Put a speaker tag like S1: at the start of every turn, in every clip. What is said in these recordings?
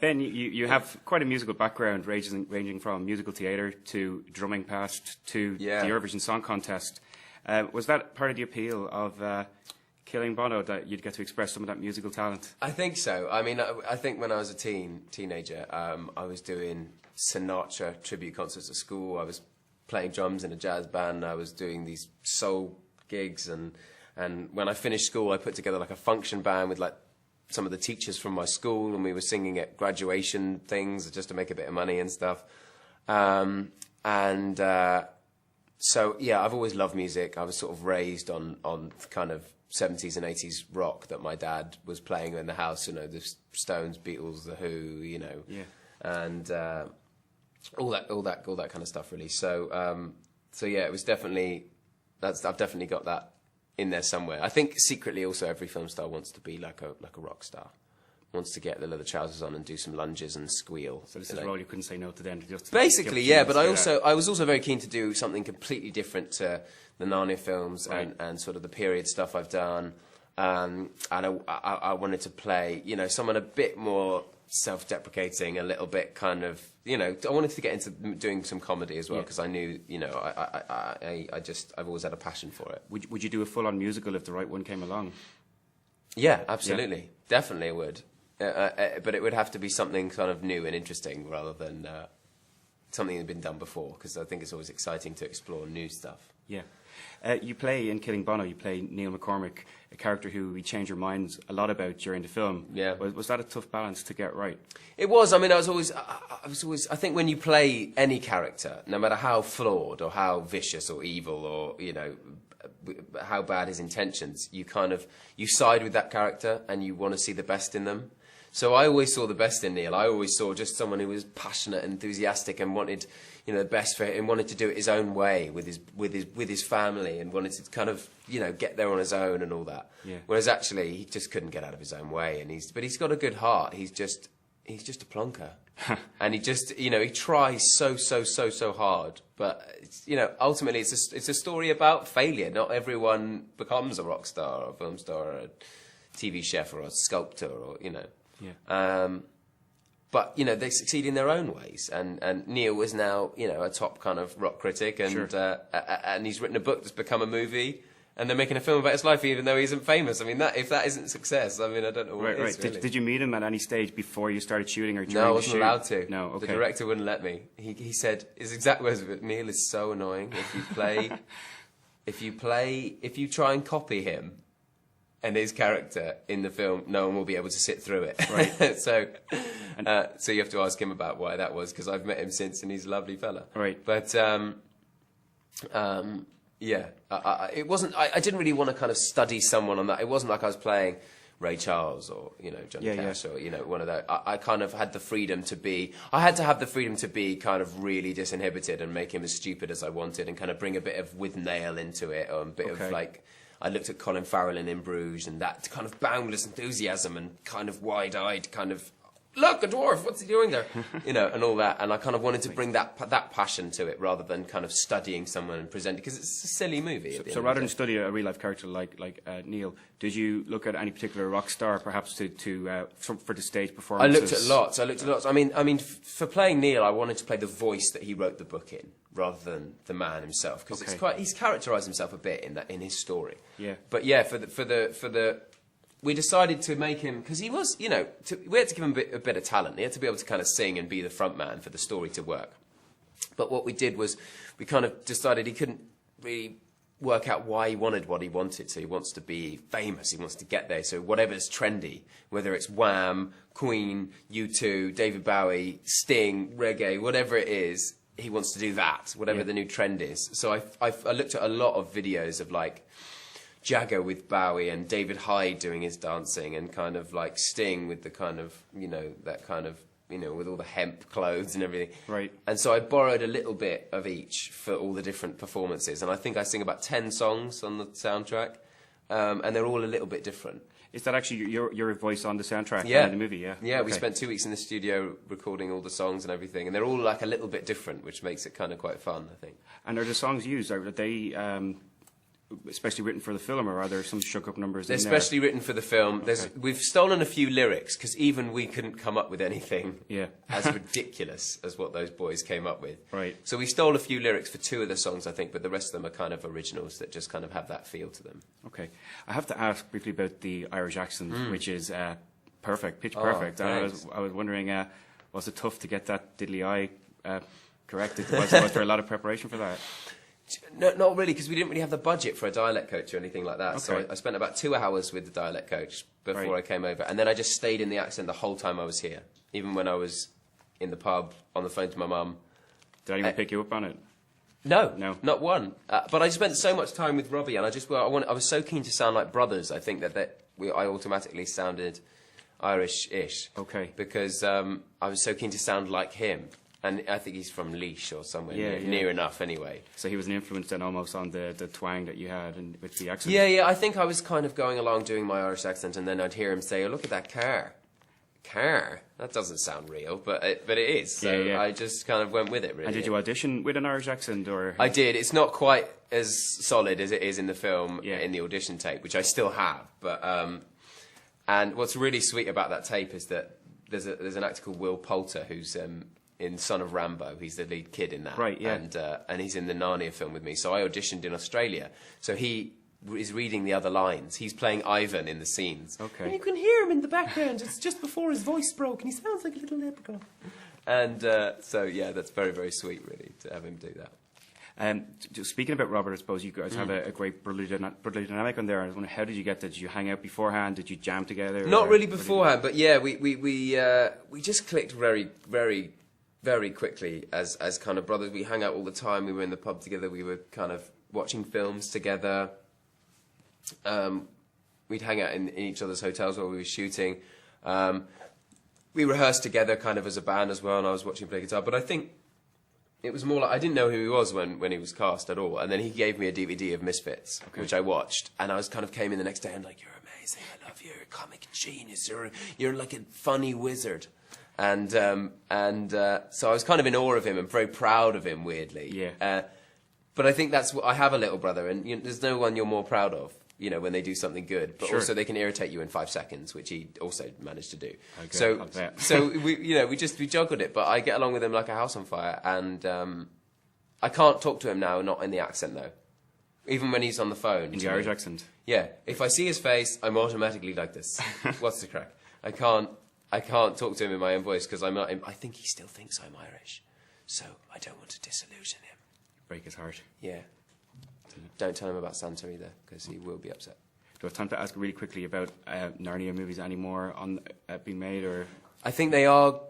S1: Ben, you have quite a musical background, ranging from musical theatre to drumming past to the Eurovision Song Contest. Was that part of the appeal of killing Bono, that you'd get to express some of that musical talent?
S2: I think so. I mean, I think when I was a teenager, I was doing Sinatra tribute concerts at school. I was playing drums in a jazz band. I was doing these soul gigs, and when I finished school, I put together like a function band with like some of the teachers from my school, and we were singing at graduation things just to make a bit of money and stuff. So yeah, I've always loved music. I was sort of raised on kind of 70s and 80s rock that my dad was playing in the house. You know, the Stones, Beatles, The Who. You know, and all that kind of stuff, really. So yeah, it was definitely I've definitely got that in there somewhere. I think secretly also every film star wants to be like a rock star. Wants to get the leather trousers on and do some lunges and squeal.
S1: So this is a role you couldn't say no to then.
S2: Basically, yeah. But I was also very keen to do something completely different to the Narnia films and sort of the period stuff I've done. And I wanted to play, you know, someone a bit more self-deprecating, a little bit kind of, you know, I wanted to get into doing some comedy as well, because I knew, you know, I've always had a passion for it.
S1: Would you do a full-on musical if the right one came along?
S2: Yeah, absolutely. Yeah. Definitely I would. But it would have to be something kind of new and interesting rather than something that had been done before, because I think it's always exciting to explore new stuff.
S1: Yeah. You play in Killing Bono, you play Neil McCormick, a character who we change your minds a lot about during the film.
S2: Yeah.
S1: Was that a tough balance to get right?
S2: It was. I mean, I think when you play any character, no matter how flawed or how vicious or evil or, you know, how bad his intentions, you side with that character and you want to see the best in them. So I always saw the best in Neil. I always saw just someone who was passionate and enthusiastic and wanted, you know, the best for him, and wanted to do it his own way with his family, and wanted to kind of, you know, get there on his own and all that.
S1: Yeah.
S2: Whereas actually he just couldn't get out of his own way, and he's got a good heart. He's just a plonker, and he just, you know, he tries so hard. But it's, you know, ultimately it's a story about failure. Not everyone becomes a rock star or a film star or a TV chef or a sculptor or, you know.
S1: Yeah.
S2: But, you know, they succeed in their own ways. And Neil is now, you know, a top kind of rock critic, and and he's written a book that's become a movie, and they're making a film about his life even though he isn't famous. I mean, if that isn't success, I mean, I don't know what it is, really.
S1: Did you meet him at any stage before you started shooting or during
S2: No, I
S1: the
S2: wasn't
S1: shoot?
S2: allowed to.
S1: No, okay.
S2: The director wouldn't let me. He said, his exact words of it, Neil is so annoying. If you try and copy him and his character in the film, no one will be able to sit through it.
S1: Right.
S2: So you have to ask him about why that was, because I've met him since, and he's a lovely fella.
S1: Right.
S2: But yeah, it wasn't. I didn't really want to kind of study someone on that. It wasn't like I was playing Ray Charles or, you know, Johnny Cash or, you know, one of those. I kind of had the freedom to be. I had to have the freedom to be kind of really disinhibited and make him as stupid as I wanted, and kind of bring a bit of with Nail into it, or a bit of like. I looked at Colin Farrell in Bruges, and that kind of boundless enthusiasm and kind of wide-eyed kind of, look, a dwarf, what's he doing there? You know, and all that. And I kind of wanted to bring that passion to it rather than kind of studying someone and presenting, because it's a silly movie.
S1: So rather than study a real-life character like Neil, did you look at any particular rock star, perhaps, for the stage performances?
S2: I looked at lots. I mean, for playing Neil, I wanted to play the voice that he wrote the book in, rather than the man himself, because he's characterised himself a bit in his story.
S1: Yeah.
S2: But yeah, we decided to make him, because he was, you know, we had to give him a bit of talent. He had to be able to kind of sing and be the front man for the story to work. But what we did was we kind of decided he couldn't really work out why he wanted what he wanted. So he wants to be famous. He wants to get there. So whatever's trendy, whether it's Wham, Queen, U2, David Bowie, Sting, reggae, whatever it is, he wants to do that, whatever the new trend is. So I looked at a lot of videos of like Jagger with Bowie and David Hyde doing his dancing, and kind of like Sting with the kind of, you know, that kind of, you know, with all the hemp clothes and everything.
S1: Right.
S2: And so I borrowed a little bit of each for all the different performances. And I think I sing about 10 songs on the soundtrack, and they're all a little bit different.
S1: Is that actually your voice on the soundtrack in the movie? Yeah.
S2: Yeah,
S1: okay.
S2: We spent 2 weeks in the studio recording all the songs and everything, and they're all like a little bit different, which makes it kind of quite fun, I think.
S1: And are the songs used, are they especially written for the film, or are there some shook-up numbers
S2: They're
S1: in there?
S2: especially written for the film. We've stolen a few lyrics, because even we couldn't come up with anything as ridiculous as what those boys came up with.
S1: Right.
S2: So we stole a few lyrics for 2 of the songs, I think, but the rest of them are kind of originals that just kind of have that feel to them.
S1: Okay. I have to ask briefly about the Irish accent, which is perfect, pitch
S2: Oh,
S1: perfect. I
S2: thanks.
S1: was wondering, was it tough to get that diddly I corrected? Was there a lot of preparation for that?
S2: No, not really, because we didn't really have the budget for a dialect coach or anything like that.
S1: Okay.
S2: So I spent about 2 hours with the dialect coach before I came over. And then I just stayed in the accent the whole time I was here. Even when I was in the pub, on the phone to my mum.
S1: Did anyone pick you up on it?
S2: No,
S1: No.
S2: not one. But I spent so much time with Robbie, and I was so keen to sound like brothers. I think I automatically sounded Irish-ish.
S1: Okay.
S2: Because I was so keen to sound like him. And I think he's from Laois or somewhere near enough anyway.
S1: So he was an influence then almost on the twang that you had and with the accent?
S2: Yeah, I think I was kind of going along doing my Irish accent, and then I'd hear him say, "Oh, look at that car. Car? That doesn't sound real," but it is. So I just kind of went with it, really.
S1: And did you audition with an Irish accent, or...?
S2: I did. It's not quite as solid as it is in the film, in the audition tape, which I still have. But and what's really sweet about that tape is that there's an actor called Will Poulter who's in Son of Rambo. He's the lead kid in that.
S1: Right, yeah.
S2: And he's in the Narnia film with me. So I auditioned in Australia. So he is reading the other lines. He's playing Ivan in the scenes.
S1: Okay.
S2: And you can hear him in the background. It's just before his voice broke, and he sounds like a little leprechaun. And so, yeah, that's very, very sweet, really, to have him do that.
S1: Speaking about Robert, I suppose you guys have a great brotherly dynamic on there. I was wondering, how did you get that? Did you hang out beforehand? Did you jam together?
S2: Not really beforehand, but yeah, we just clicked very, very, very quickly as kind of brothers. We hang out all the time. We were in the pub together. We were kind of watching films together. We'd hang out in each other's hotels while we were shooting. We rehearsed together kind of as a band as well, and I was watching him play guitar. But I think it was more like I didn't know who he was when he was cast at all. And then he gave me a DVD of Misfits, which I watched. And I was kind of came in the next day and like, "You're amazing. I love you. You're a comic genius. You're like a funny wizard." And so I was kind of in awe of him and very proud of him, weirdly.
S1: Yeah.
S2: But I think that's what I have a little brother, and there's no one you're more proud of, when they do something good. But also they can irritate you in 5 seconds, which he also managed to do.
S1: Okay,
S2: so we juggled it. But I get along with him like a house on fire, and I can't talk to him now, not in the accent though. Even when he's on the phone.
S1: In the Irish accent?
S2: Yeah. If I see his face, I'm automatically like this. What's the crack? I can't talk to him in my own voice because I think he still thinks I'm Irish, so I don't want to disillusion him.
S1: Break his heart.
S2: Yeah. Don't tell him about Santa either, because he will be upset.
S1: Do I have time to ask really quickly about Narnia movies anymore being made, or? I
S2: think they are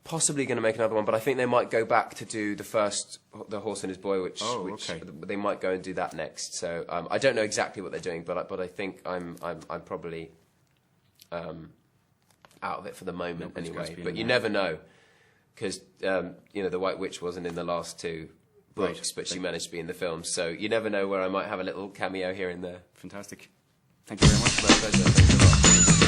S2: possibly going to make another one, but I think they might go back to do The Horse and His Boy, which they might go and do that next. So I don't know exactly what they're doing, but I think I'm probably out of it for the moment anyway. But you never know, because the White Witch wasn't in the last 2 books, but she managed to be in the film. So you never know where I might have a little cameo here and there.
S1: Fantastic. Thank you very much.
S2: My pleasure. Thanks a lot.